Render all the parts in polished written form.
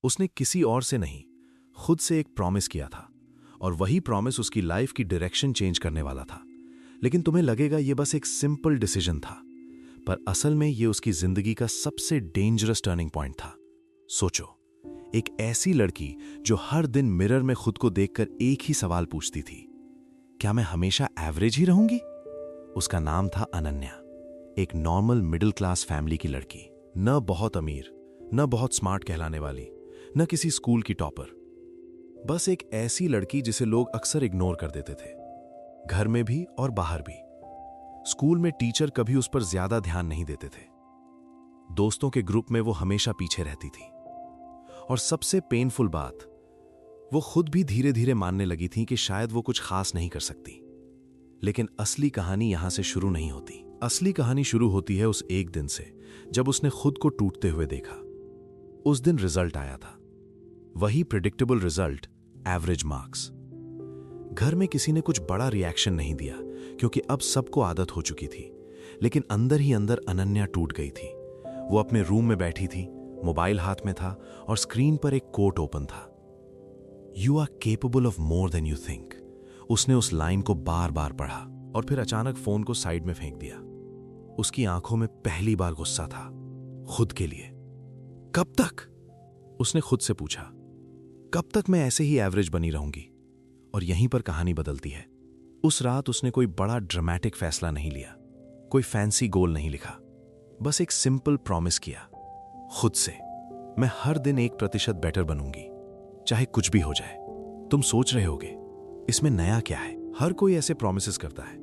उसने किसी और से नहीं, खुद से एक प्रॉमिस किया था, और वही प्रॉमिस उसकी लाइफ की डायरेक्शन चेंज करने वाला था। लेकिन तुम्हें लगेगा ये बस एक सिंपल डिसीजन था, पर असल में ये उसकी जिंदगी का सबसे डेंजरस टर्निंग पॉइंट था। सोचो, एक ऐसी लड़की जो हर दिन मिरर में खुद को देखकर एक ही सवाल पूछती थी, क्या मैं हमेशा एवरेज ही रहूंगी? उसका नाम था अनन्या, एक नॉर्मल मिडिल क्लास फैमिली की लड़की, न बहुत अमीर, न बहुत स्मार्ट कहलाने वाली, न किसी स्कूल की टॉपर। बस एक ऐसी लड़की जिसे लोग अक्सर इग्नोर कर देते थे, घर में भी और बाहर भी। स्कूल में टीचर कभी उस पर ज्यादा ध्यान नहीं देते थे, दोस्तों के ग्रुप में वो हमेशा पीछे रहती थी, और सबसे पेनफुल बात, वो खुद भी धीरे धीरे मानने लगी थी कि शायद वो कुछ खास नहीं कर सकती। लेकिन असली कहानी यहां से शुरू नहीं होती। असली कहानी शुरू होती है उस एक दिन से जब उसने खुद को टूटते हुए देखा। उस दिन रिजल्ट आया था, वही प्रिडिक्टेबल रिजल्ट, एवरेज मार्क्स। घर में किसी ने कुछ बड़ा रिएक्शन नहीं दिया क्योंकि अब सबको आदत हो चुकी थी, लेकिन अंदर ही अंदर अनन्या टूट गई थी। वो अपने रूम में बैठी थी, मोबाइल हाथ में था और स्क्रीन पर एक कोट ओपन था, you are capable of more than you think. उसने उस लाइन को बार बार पढ़ा और फिर अचानक फोन को साइड में फेंक दिया। उसकी आंखों में पहली बार गुस्सा था, खुद के लिए। कब तक? उसने खुद से पूछा, कब तक मैं ऐसे ही एवरेज बनी रहूंगी? और यहीं पर कहानी बदलती है। उस रात उसने कोई बड़ा ड्रामेटिक फैसला नहीं लिया, कोई फैंसी गोल नहीं लिखा, बस एक सिंपल प्रॉमिस किया खुद से, मैं हर दिन 1% बेटर बनूंगी, चाहे कुछ भी हो जाए। तुम सोच रहे होगे, इसमें नया क्या है? हर कोई ऐसे प्रॉमिसेस करता है,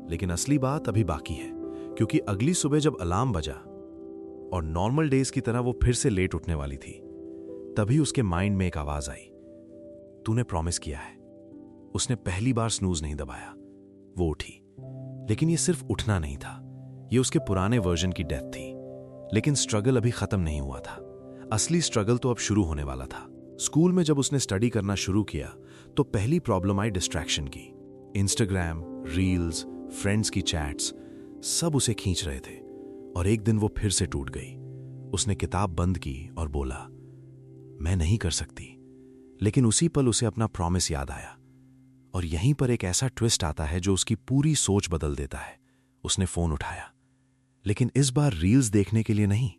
लेकिन असली बात अभी बाकी है, क्योंकि अगली सुबह जब अलार्म बजा और नॉर्मल डेज की तरह वो फिर से लेट उठने वाली थी, तभी उसके माइंड में एक आवाज आई, तूने प्रॉमिस किया है। उसने पहली बार स्नूज नहीं दबाया, वो उठी। लेकिन ये सिर्फ उठना नहीं था, ये उसके पुराने वर्जन की डेथ थी। लेकिन स्ट्रगल अभी खत्म नहीं हुआ था, असली स्ट्रगल तो अब शुरू होने वाला था। स्कूल में जब उसने स्टडी करना शुरू किया तो पहली प्रॉब्लम आई डिस्ट्रैक्शन की। इंस्टाग्राम, रील्स, फ्रेंड्स की चैट्स, सब उसे खींच रहे थे। और एक दिन वो फिर से टूट गई। उसने किताब बंद की और बोला, मैं नहीं कर सकती। लेकिन उसी पल उसे अपना प्रॉमिस याद आया, और यहीं पर एक ऐसा ट्विस्ट आता है जो उसकी पूरी सोच बदल देता है। उसने फोन उठाया, लेकिन इस बार रील्स देखने के लिए नहीं,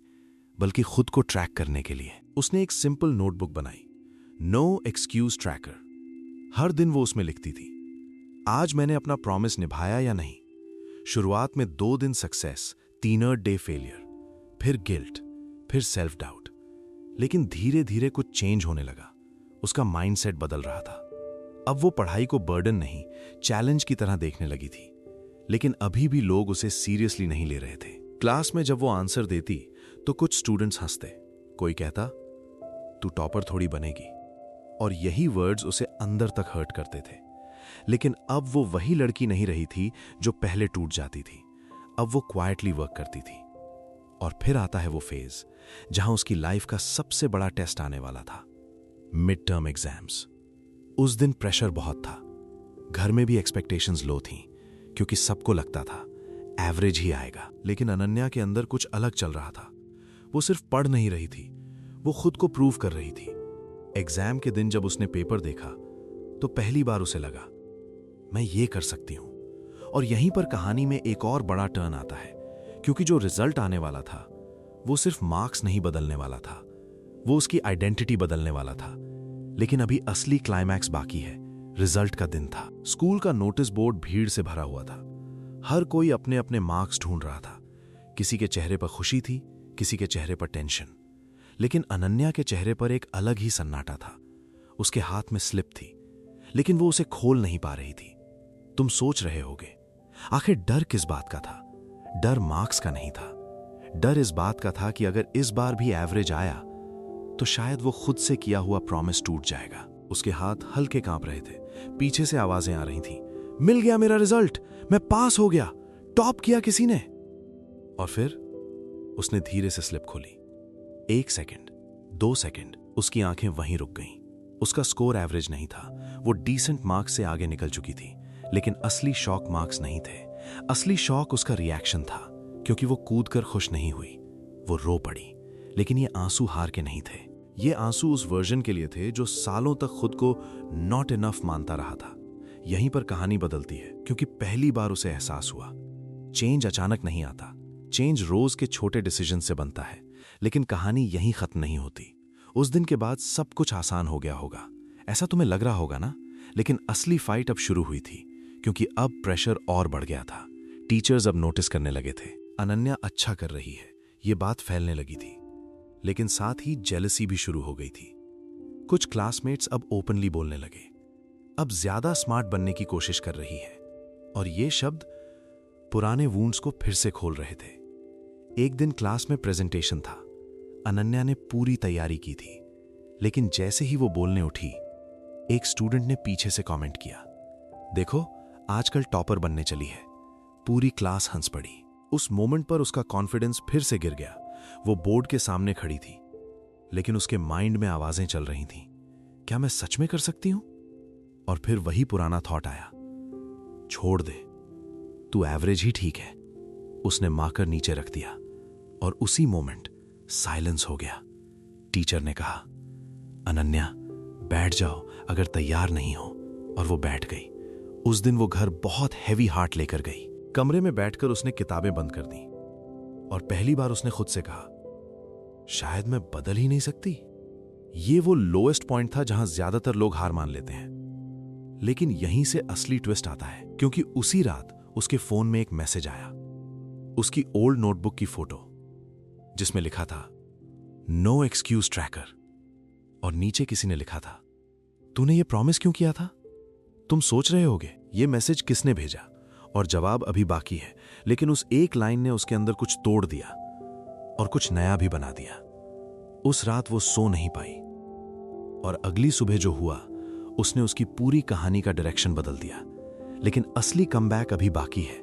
बल्कि खुद को ट्रैक करने के लिए। उसने एक सिंपल नोटबुक बनाई, नो एक्सक्यूज ट्रैकर। हर दिन वो उसमें लिखती थी, आज मैंने अपना प्रॉमिस निभाया या नहीं। शुरुआत में 2 दिन सक्सेस, 3rd डे फेलियर, फिर गिल्ट, फिर सेल्फ डाउट। लेकिन धीरे धीरे कुछ चेंज होने लगा। उसका माइंडसेट बदल रहा था। अब वो पढ़ाई को बर्डन नहीं, चैलेंज की तरह देखने लगी थी। लेकिन अभी भी लोग उसे सीरियसली नहीं ले रहे थे। क्लास में जब वो आंसर देती तो कुछ स्टूडेंट्स हंसते, कोई कहता, तू टॉपर थोड़ी बनेगी। और यही वर्ड्स उसे अंदर तक हर्ट करते थे। लेकिन अब वो वही लड़की नहीं रही थी जो पहले टूट जाती थी। अब वो क्वाइटली वर्क करती थी। और फिर आता है वो फेज जहां उसकी लाइफ का सबसे बड़ा टेस्ट आने वाला था, मिड टर्म एग्जाम्स। उस दिन प्रेशर बहुत था। घर में भी एक्सपेक्टेशंस लो थीं, क्योंकि सबको लगता था एवरेज ही आएगा। लेकिन अनन्या के अंदर कुछ अलग चल रहा था। वो सिर्फ पढ़ नहीं रही थी, वो खुद को प्रूव कर रही थी। एग्जाम के दिन जब उसने पेपर देखा तो पहली बार उसे लगा, मैं ये कर सकती हूं। और यहीं पर कहानी में एक और बड़ा टर्न आता है, क्योंकि जो रिजल्ट आने वाला था वो सिर्फ मार्क्स नहीं बदलने वाला था, वो उसकी आइडेंटिटी बदलने वाला था। लेकिन अभी असली क्लाइमैक्स बाकी है। रिजल्ट का दिन था। स्कूल का नोटिस बोर्ड भीड़ से भरा हुआ था। हर कोई अपने अपने मार्क्स ढूंढ रहा था। किसी के चेहरे पर खुशी थी, किसी के चेहरे पर टेंशन। लेकिन अनन्या के चेहरे पर एक अलग ही सन्नाटा था। उसके हाथ में स्लिप थी, लेकिन वो उसे खोल नहीं पा रही थी। तुम सोच रहे होगे, आखिर डर किस बात का था? डर मार्क्स का नहीं था। डर इस बात का था कि अगर इस बार भी एवरेज आया तो शायद वो खुद से किया हुआ प्रॉमिस टूट जाएगा। उसके हाथ हल्के कांप रहे थे। पीछे से आवाजें आ रही थीं, मिल गया मेरा रिजल्ट, मैं पास हो गया, टॉप किया किसी ने। और फिर उसने धीरे से स्लिप खोली। 1 सेकंड, 2 सेकंड, उसकी आंखें वहीं रुक गईं। उसका स्कोर एवरेज नहीं था, वो डिसेंट मार्क्स से आगे निकल चुकी थी। लेकिन असली शॉक मार्क्स नहीं थे। असली शॉक उसका रिएक्शन था, क्योंकि वो कूदकर खुश नहीं हुई, वो रो पड़ी। लेकिन ये आंसू हार के नहीं थे, ये आंसू उस वर्जन के लिए थे जो सालों तक खुद को नॉट इनफ मानता रहा था। यहीं पर कहानी बदलती है, क्योंकि पहली बार उसे एहसास हुआ चेंज अचानक नहीं आता, चेंज रोज के छोटे डिसीजन से बनता है। लेकिन कहानी यहीं खत्म नहीं होती। उस दिन के बाद सब कुछ आसान हो गया होगा, ऐसा तुम्हें लग रहा होगा ना? लेकिन असली फाइट अब शुरू हुई थी, क्योंकि अब प्रेशर और बढ़ गया था। टीचर्स अब नोटिस करने लगे थे, अनन्या अच्छा कर रही है, ये बात फैलने लगी थी। लेकिन साथ ही जेलसी भी शुरू हो गई थी। कुछ क्लासमेट्स अब ओपनली बोलने लगे, अब ज्यादा स्मार्ट बनने की कोशिश कर रही है। और ये शब्द पुराने वूंड्स को फिर से खोल रहे थे। एक दिन क्लास में प्रेजेंटेशन था। अनन्या ने पूरी तैयारी की थी, लेकिन जैसे ही वो बोलने उठी, एक स्टूडेंट ने पीछे से कमेंट किया, देखो आजकल टॉपर बनने चली है। पूरी क्लास हंस पड़ी। उस मोमेंट पर उसका कॉन्फिडेंस फिर से गिर गया। वो बोर्ड के सामने खड़ी थी, लेकिन उसके माइंड में आवाजें चल रही थीं, क्या मैं सच में कर सकती हूं? और फिर वही पुराना थॉट आया, छोड़ दे, तू एवरेज ही ठीक है। उसने मार्कर नीचे रख दिया और उसी मोमेंट साइलेंस हो गया। टीचर ने कहा, अनन्या बैठ जाओ अगर तैयार नहीं हो। और वो बैठ गई। उस दिन वो घर बहुत हैवी हार्ट लेकर गई। कमरे में बैठकर उसने किताबें बंद कर दी और पहली बार उसने खुद से कहा, शायद मैं बदल ही नहीं सकती। ये वो लोएस्ट पॉइंट था जहां ज्यादातर लोग हार मान लेते हैं। लेकिन यहीं से असली ट्विस्ट आता है, क्योंकि उसी रात उसके फोन में एक मैसेज आया, उसकी ओल्ड नोटबुक की फोटो, जिसमें लिखा था नो एक्सक्यूज ट्रैकर। और नीचे किसी ने लिखा था, तूने ये प्रॉमिस क्यों किया था? तुम सोच रहे होगे ये मैसेज किसने भेजा, और जवाब अभी बाकी है। लेकिन उस एक लाइन ने उसके अंदर कुछ तोड़ दिया और कुछ नया भी बना दिया। उस रात वो सो नहीं पाई, और अगली सुबह जो हुआ उसने उसकी पूरी कहानी का डायरेक्शन बदल दिया। लेकिन असली कमबैक अभी बाकी है।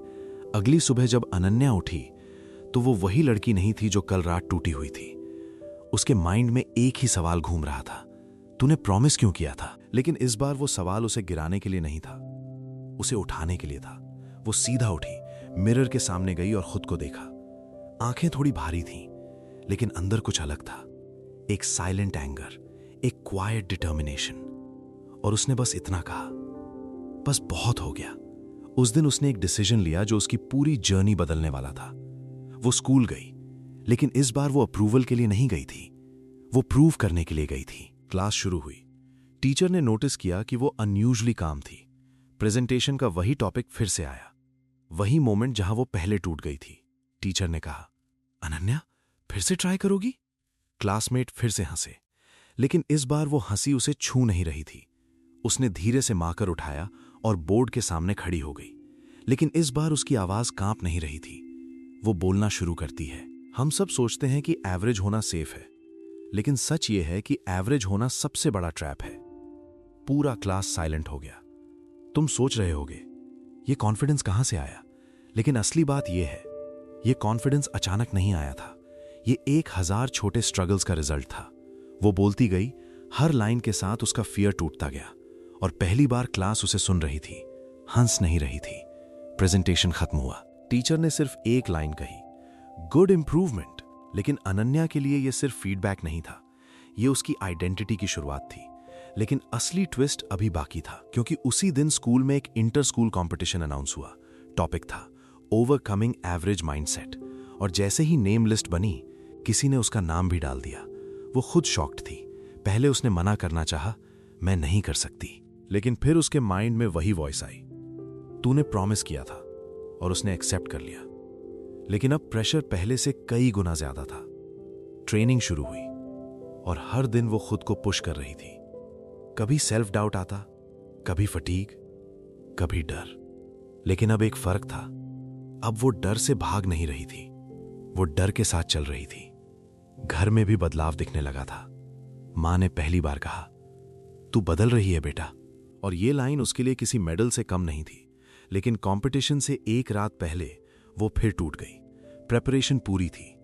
अगली सुबह जब अनन्या उठी तो वो वही लड़की नहीं थी जो कल रात टूटी हुई थी। उसके माइंड में एक ही सवाल घूम रहा था, तूने प्रॉमिस क्यों किया था? लेकिन इस बार वो सवाल उसे गिराने के लिए नहीं था, उसे उठाने के लिए था। वो सीधा उठी, मिरर के सामने गई और खुद को देखा। आंखें थोड़ी भारी थीं, लेकिन अंदर कुछ अलग था, एक साइलेंट एंगर, एक क्वाइट डिटर्मिनेशन। और उसने बस इतना कहा, बस बहुत हो गया। उस दिन उसने एक डिसीजन लिया जो उसकी पूरी जर्नी बदलने वाला था। वो स्कूल गई, लेकिन इस बार वो अप्रूवल के लिए नहीं गई थी, वो प्रूव करने के लिए गई थी। क्लास शुरू हुई। टीचर ने नोटिस किया कि वो अनयूजुअली काम थी। प्रेजेंटेशन का वही टॉपिक फिर से आया, वही मोमेंट जहां वो पहले टूट गई थी। टीचर ने कहा, अनन्या फिर से ट्राई करोगी? क्लासमेट फिर से हंसे, लेकिन इस बार वो हंसी उसे छू नहीं रही थी। उसने धीरे से मार्कर उठाया और बोर्ड के सामने खड़ी हो गई। लेकिन इस बार उसकी आवाज कांप नहीं रही थी। वो बोलना शुरू करती है। हम सब सोचते हैं कि एवरेज होना सेफ है, लेकिन सच ये है कि एवरेज होना सबसे बड़ा ट्रैप है। पूरा क्लास साइलेंट हो गया। तुम सोच रहे होगे ये कॉन्फिडेंस कहां से आया? लेकिन असली बात यह है, ये कॉन्फिडेंस अचानक नहीं आया था। ये 1000 छोटे स्ट्रगल्स का रिजल्ट था। वो बोलती गई, हर लाइन के साथ उसका फियर टूटता गया। और पहली बार क्लास उसे सुन रही थी, हंस नहीं रही थी। प्रेजेंटेशन खत्म हुआ। टीचर ने सिर्फ एक लाइन कही, गुड इंप्रूवमेंट। लेकिन अनन्या के लिए यह सिर्फ फीडबैक नहीं था, यह उसकी आइडेंटिटी की शुरुआत थी। लेकिन असली ट्विस्ट अभी बाकी था, क्योंकि उसी दिन स्कूल में एक इंटर स्कूल कॉम्पिटिशन अनाउंस हुआ। टॉपिक था ओवरकमिंग एवरेज माइंडसेट। और जैसे ही नेम लिस्ट बनी, किसी ने उसका नाम भी डाल दिया। वो खुद शॉक्ड थी। पहले उसने मना करना चाहा, मैं नहीं कर सकती। लेकिन फिर उसके माइंड में वही वॉइस आई, तूने प्रॉमिस किया था। और उसने एक्सेप्ट कर लिया। लेकिन अब प्रेशर पहले से कई गुना ज्यादा था। ट्रेनिंग शुरू हुई और हर दिन वो खुद को पुश कर रही थी। कभी सेल्फ डाउट आता, कभी फटीग, कभी डर। लेकिन अब एक फर्क था, अब वो डर से भाग नहीं रही थी, वो डर के साथ चल रही थी। घर में भी बदलाव दिखने लगा था। मां ने पहली बार कहा, तू बदल रही है बेटा। और ये लाइन उसके लिए किसी मेडल से कम नहीं थी। लेकिन कंपटीशन से एक रात पहले वो फिर टूट गई। प्रेपरेशन पूरी थी,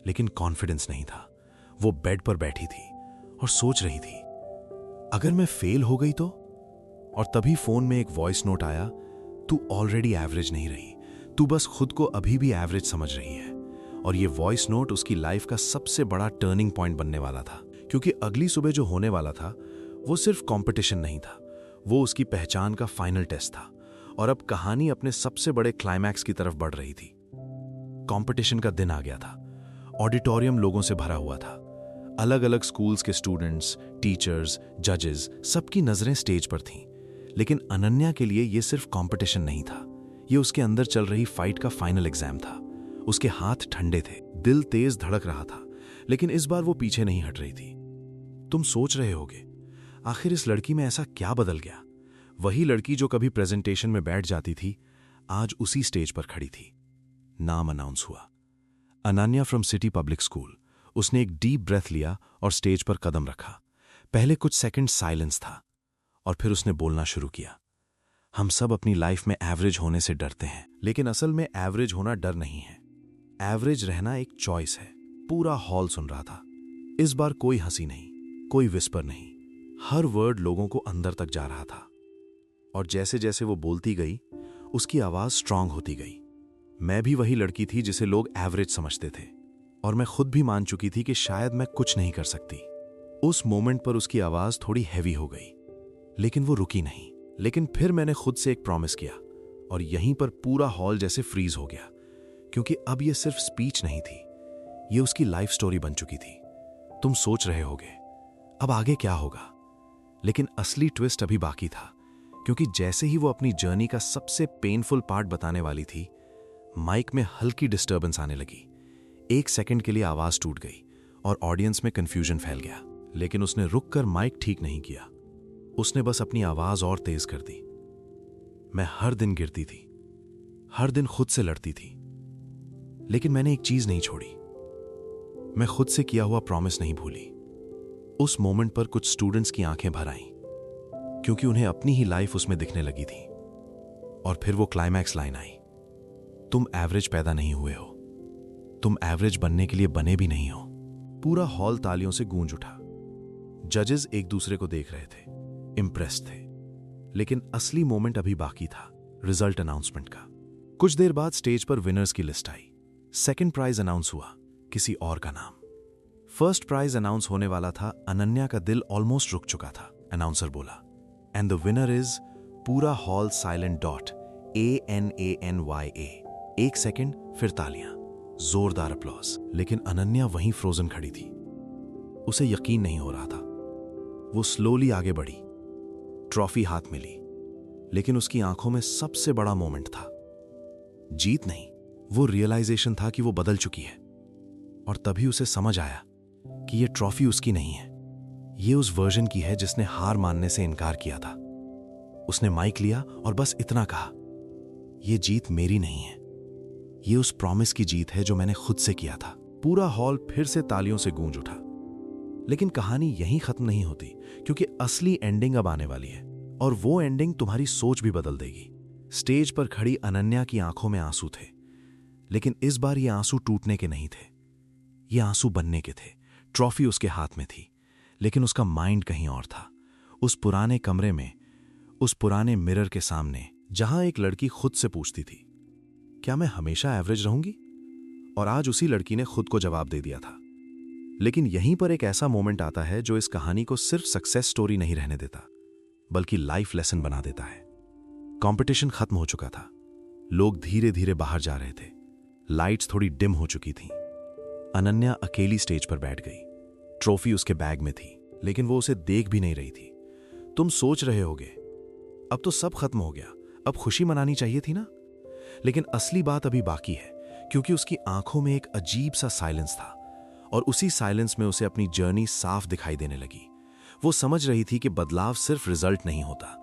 लेकिन कॉन्फिडेंस नहीं था। वो बेड पर बैठी थी और सोच रही थी, अगर मैं फेल हो गई तो? और तभी फोन में एक वॉइस नोट आया, तू ऑलरेडी एवरेज नहीं रही, तू बस खुद को अभी भी एवरेज समझ रही है। और ये वॉइस नोट उसकी लाइफ का सबसे बड़ा टर्निंग पॉइंट बनने वाला था, क्योंकि अगली सुबह जो होने वाला था वो सिर्फ कंपटीशन नहीं था, वो उसकी पहचान का फाइनल टेस्ट था। और अब कहानी अपने सबसे बड़े क्लाइमैक्स की तरफ बढ़ रही थी। कंपटीशन का दिन आ गया था। ऑडिटोरियम लोगों से भरा हुआ था। अलग अलग स्कूल्स के स्टूडेंट्स, टीचर्स, जजेस, सबकी नजरें स्टेज पर थीं। लेकिन अनन्या के लिए यह सिर्फ कंपटीशन नहीं था, यह उसके अंदर चल रही फाइट का फाइनल एग्जाम था। उसके हाथ ठंडे थे, दिल तेज धड़क रहा था, लेकिन इस बार वो पीछे नहीं हट रही थी। तुम सोच रहे होगे, आखिर इस लड़की में ऐसा क्या बदल गया? वही लड़की जो कभी प्रेजेंटेशन में बैठ जाती थी, आज उसी स्टेज पर खड़ी थी। नाम अनाउंस हुआ, Ananya from city public school. उसने एक डीप ब्रेथ लिया और स्टेज पर कदम रखा। पहले कुछ सेकंड साइलेंस था और फिर उसने बोलना शुरू किया। हम सब अपनी लाइफ में एवरेज होने से डरते हैं, लेकिन असल में एवरेज होना डर नहीं है, एवरेज रहना एक चॉइस है। पूरा हॉल सुन रहा था। इस बार कोई हंसी नहीं, कोई विस्पर नहीं, हर वर्ड लोगों को अंदर तक जा रहा था। और जैसे जैसे वो बोलती गई, उसकी आवाज स्ट्रांग होती गई। मैं भी वही लड़की थी जिसे लोग एवरेज समझते थे, और मैं खुद भी मान चुकी थी कि शायद मैं कुछ नहीं कर सकती। उस मोमेंट पर उसकी आवाज थोड़ी हैवी हो गई, लेकिन वो रुकी नहीं। लेकिन फिर मैंने खुद से एक प्रॉमिस किया, और यहीं पर पूरा हॉल जैसे फ्रीज हो गया, क्योंकि अब ये सिर्फ स्पीच नहीं थी, ये उसकी लाइफ स्टोरी बन चुकी थी। तुम सोच रहे होगे अब आगे क्या होगा, लेकिन असली ट्विस्ट अभी बाकी था। क्योंकि जैसे ही वो अपनी जर्नी का सबसे पेनफुल पार्ट बताने वाली थी, माइक में हल्की डिस्टर्बेंस आने लगी। एक सेकंड के लिए आवाज टूट गई और ऑडियंस में कंफ्यूजन फैल गया। लेकिन उसने रुककर माइक ठीक नहीं किया, उसने बस अपनी आवाज और तेज कर दी। मैं हर दिन गिरती थी, हर दिन खुद से लड़ती थी, लेकिन मैंने एक चीज नहीं छोड़ी, मैं खुद से किया हुआ प्रॉमिस नहीं भूली। उस मोमेंट पर कुछ स्टूडेंट्स की आंखें भर आईं, क्योंकि उन्हें अपनी ही लाइफ उसमें दिखने लगी थी। और फिर वो क्लाइमैक्स लाइन आई, तुम एवरेज पैदा नहीं हुए हो, तुम एवरेज बनने के लिए बने भी नहीं हो। पूरा हॉल तालियों से गूंज उठा। जजेस एक दूसरे को देख रहे थे, इंप्रेस्ड थे। लेकिन असली मोमेंट अभी बाकी था, रिजल्ट अनाउंसमेंट का। कुछ देर बाद स्टेज पर विनर्स की लिस्ट आई। सेकंड प्राइज अनाउंस हुआ, किसी और का नाम। फर्स्ट प्राइज अनाउंस होने वाला था, अनन्या का दिल ऑलमोस्ट रुक चुका था। अनाउंसर बोला, एंड द विनर इज, पूरा हॉल साइलेंट डॉट ANANYA। एक सेकंड, फिर तालियां, जोरदार अप्लॉज। लेकिन अनन्या वहीं फ्रोजन खड़ी थी। उसे यकीन नहीं हो रहा था। वो स्लोली आगे बढ़ी, ट्रॉफी हाथ में ली, लेकिन उसकी आंखों में सबसे बड़ा मोमेंट था जीत नहीं, वो रियलाइजेशन था कि वो बदल चुकी है। और तभी उसे समझ आया कि ये ट्रॉफी उसकी नहीं है, ये उस वर्जन की है जिसने हार मानने से इनकार किया था। उसने माइक लिया और बस इतना कहा, ये जीत मेरी नहीं है, ये उस प्रॉमिस की जीत है जो मैंने खुद से किया था। पूरा हॉल फिर से तालियों से गूंज उठा। लेकिन कहानी यहीं खत्म नहीं होती, क्योंकि असली एंडिंग अब आने वाली है, और वो एंडिंग तुम्हारी सोच भी बदल देगी। स्टेज पर खड़ी अनन्या की आंखों में आंसू थे, लेकिन इस बार ये आंसू टूटने के नहीं थे, ये आंसू बनने के थे। ट्रॉफी उसके हाथ में थी, लेकिन उसका माइंड कहीं और था। उस पुराने कमरे में, उस पुराने मिरर के सामने, जहां एक लड़की खुद से पूछती थी, क्या मैं हमेशा एवरेज रहूंगी? और आज उसी लड़की ने खुद को जवाब दे दिया था। लेकिन यहीं पर एक ऐसा मोमेंट आता है जो इस कहानी को सिर्फ सक्सेस स्टोरी नहीं रहने देता, बल्कि लाइफ लेसन बना देता है। कंपटीशन खत्म हो चुका था, लोग धीरे धीरे बाहर जा रहे थे, लाइट्स थोड़ी डिम हो चुकी थीं। अनन्या अकेली स्टेज पर बैठ गई। ट्रॉफी उसके बैग में थी, लेकिन वो उसे देख भी नहीं रही थी। तुम सोच रहे होगे, अब तो सब खत्म हो गया, अब खुशी मनानी चाहिए थी ना? लेकिन असली बात अभी बाकी है, क्योंकि उसकी आंखों में एक अजीब सा साइलेंस था, और उसी साइलेंस में उसे अपनी जर्नी साफ दिखाई देने लगी। वो समझ रही थी कि बदलाव सिर्फ रिजल्ट नहीं होता,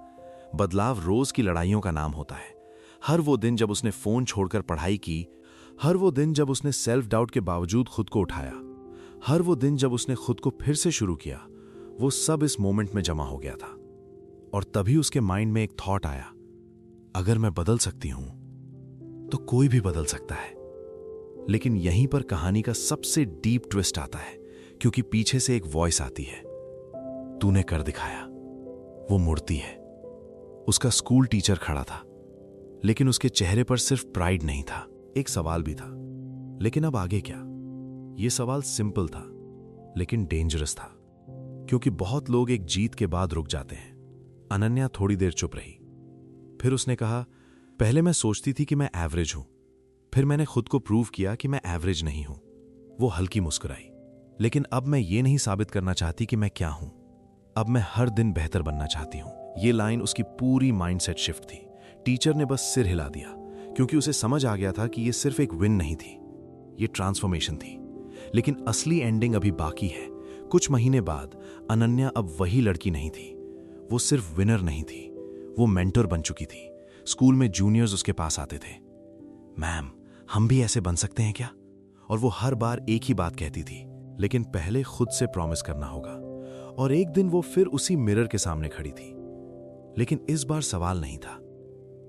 बदलाव रोज की लड़ाइयों का नाम होता है। हर वो दिन जब उसने फोन छोड़कर पढ़ाई की, हर वो दिन जब उसने सेल्फ डाउट के बावजूद खुद को उठाया, हर वो दिन जब उसने खुद को फिर से शुरू किया, वो सब इस मोमेंट में जमा हो गया था। और तभी उसके माइंड में एक थॉट आया, अगर मैं बदल सकती हूं तो कोई भी बदल सकता है। लेकिन यहीं पर कहानी का सबसे डीप ट्विस्ट आता है, क्योंकि पीछे से एक वॉइस आती है, तूने कर दिखाया। वो मुड़ती है। उसका स्कूल टीचर खड़ा था, लेकिन उसके चेहरे पर सिर्फ प्राइड नहीं था, एक सवाल भी था। लेकिन अब आगे क्या? यह सवाल सिंपल था, लेकिन डेंजरस था। क्योंकि बहुत लोग एक जीत के बाद रुक जाते हैं। अनन्या थोड़ी देर चुप रही। फिर उसने कहा, पहले मैं सोचती थी कि मैं एवरेज हूं, फिर मैंने खुद को प्रूव किया कि मैं एवरेज नहीं हूं। वो हल्की मुस्कुराई। लेकिन अब मैं ये नहीं साबित करना चाहती कि मैं क्या हूं। अब मैं हर दिन बेहतर बनना चाहती हूं। ये लाइन उसकी पूरी माइंडसेट शिफ्ट थी। टीचर ने बस सिर हिला दिया, क्योंकि उसे समझ आ गया था कि ये सिर्फ एक विन नहीं थी, ये ट्रांसफॉर्मेशन थी। लेकिन असली एंडिंग अभी बाकी है। कुछ महीने बाद अनन्या अब वही लड़की नहीं थी। वो सिर्फ विनर नहीं थी, वो मेंटर बन चुकी थी। स्कूल में जूनियर्स उसके पास आते थे, मैम हम भी ऐसे बन सकते हैं क्या? और वो हर बार एक ही बात कहती थी, लेकिन पहले खुद से प्रॉमिस करना होगा। और एक दिन वो फिर उसी मिरर के सामने खड़ी थी। लेकिन इस बार सवाल नहीं था,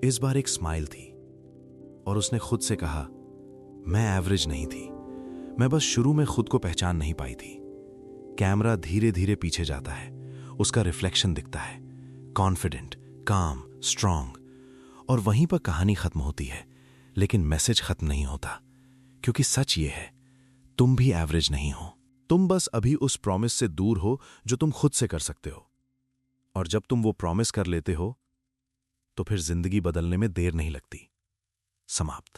इस बार एक स्माइल थी। और उसने खुद से कहा, मैं एवरेज नहीं थी, मैं बस शुरू में खुद को पहचान नहीं पाई थी। कैमरा धीरे धीरे पीछे जाता है, उसका रिफ्लेक्शन दिखता है, कॉन्फिडेंट, काम, स्ट्रांग। और वहीं पर कहानी खत्म होती है, लेकिन मैसेज खत्म नहीं होता। क्योंकि सच ये है, तुम भी एवरेज नहीं हो। तुम बस अभी उस प्रॉमिस से दूर हो जो तुम खुद से कर सकते हो। और जब तुम वो प्रॉमिस कर लेते हो, तो फिर जिंदगी बदलने में देर नहीं लगती। समाप्त।